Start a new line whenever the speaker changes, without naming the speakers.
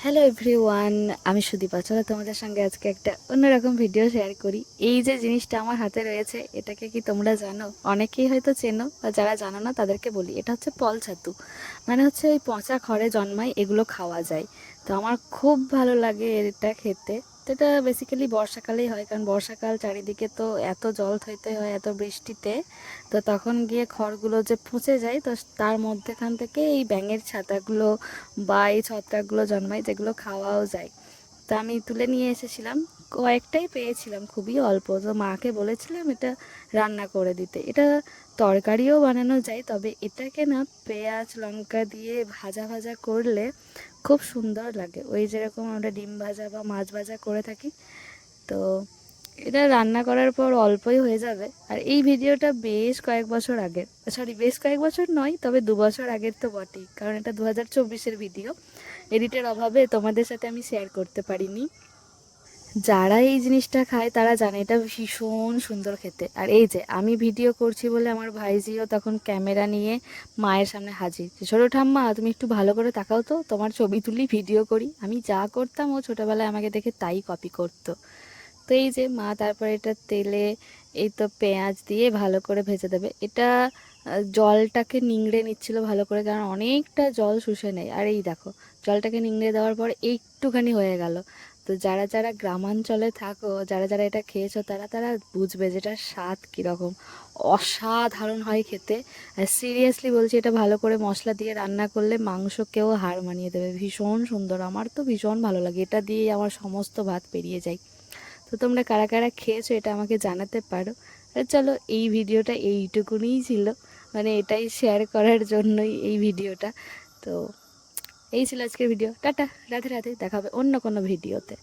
Hello everyone, আমি সুদীপা। চলো তোমাদের সঙ্গে আজকে একটা অন্যরকম ভিডিও শেয়ার করি। এই যে জিনিসটা আমার হাতে রয়েছে, এটাকে কি তোমরা জানো? অনেকেই হয়তো চেনো, বা যারা জানো না তাদেরকে বলি, এটা হচ্ছে পল ছাতু। মানে হচ্ছে ওই পচা খড়ে জন্মায়, এগুলো খাওয়া যায়। তো আমার খুব ভালো লাগে এটা খেতে। তো এটা বেসিক্যালি বর্ষাকালেই হয়, কারণ বর্ষাকাল চারিদিকে তো এত জল থইতে হয় এত বৃষ্টিতে। তো তখন গিয়ে খড়গুলো যে পচে যায়, তো তার মধ্যেখান থেকে এই ব্যাঙের ছাতাগুলো বা এই ছত্রাকগুলো জন্মায়, যেগুলো খাওয়াও যায়। তা আমি তুলে নিয়ে এসেছিলাম, কয়েকটাই পেয়েছিলাম, খুবই অল্প। তো মাকে বলেছিলাম এটা রান্না করে দিতে। এটা তরকারিও বানানো যায়, তবে এটাকে না পেঁয়াজ লঙ্কা দিয়ে ভাজা ভাজা করলে খুব সুন্দর লাগে, ওই যেরকম আমরা ডিম ভাজা বা মাছ ভাজা করে থাকি। তো এটা রান্না করার পর অল্পই হয়ে যাবে। আর এই ভিডিওটা বেশ কয়েক বছর আগের, সরি বেশ কয়েক বছর নয়, তবে 2 বছর আগের তো বটেই, কারণ এটা 2024-এর ভিডিও। এডিটের অভাবে তোমাদের সাথে আমি শেয়ার করতে পারিনি। যারা এই জিনিসটা খায় তারা জানে এটা ভীষণ সুন্দর খেতে। আর এই যে আমি ভিডিও করছি বলে আমার ভাইজিও তখন ক্যামেরা নিয়ে মায়ের সামনে হাজির, যে ছোটো ঠাম্মা তুমি একটু ভালো করে তাকাও তো, তোমার ছবি তুলি ভিডিও করি। আমি যা করতাম ও ছোটোবেলায় আমাকে দেখে তাই কপি করতো। তো এই যে মা তারপরে এটা তেলে এই তো পেঁয়াজ দিয়ে ভালো করে ভেজে দেবে। এটা জলটাকে নিংড়ে নিচ্ছিল ভালো করে, কারণ অনেকটা জল শুষে নেয়। আর এই দেখো, জলটাকে নিংড়ে দেওয়ার পর একটুখানি হয়ে গেল। তো যারা যারা গ্রামাঞ্চলে থাকো, যারা যারা এটা খেয়েছো, তারা তারা বুঝবে যেটার স্বাদ কীরকম। অসাধারণ হয় খেতে। আর সিরিয়াসলি বলছি, এটা ভালো করে মশলা দিয়ে রান্না করলে মাংসকেও হার মানিয়ে দেবে। ভীষণ সুন্দর, আমার তো ভীষণ ভালো লাগে। এটা দিয়েই আমার সমস্ত ভাত পেরিয়ে যায়। তো তোমরা কারা কারা খেয়েছো এটা আমাকে জানাতে পারো। আর চলো, এই ভিডিওটা এইটুকুনিই ছিল, মানে এটাই শেয়ার করার জন্যই এই ভিডিওটা। তো এই ছিল আজকের ভিডিও। টাটা, রাধে রাধে, দেখা হবে অন্য কোনো ভিডিওতে।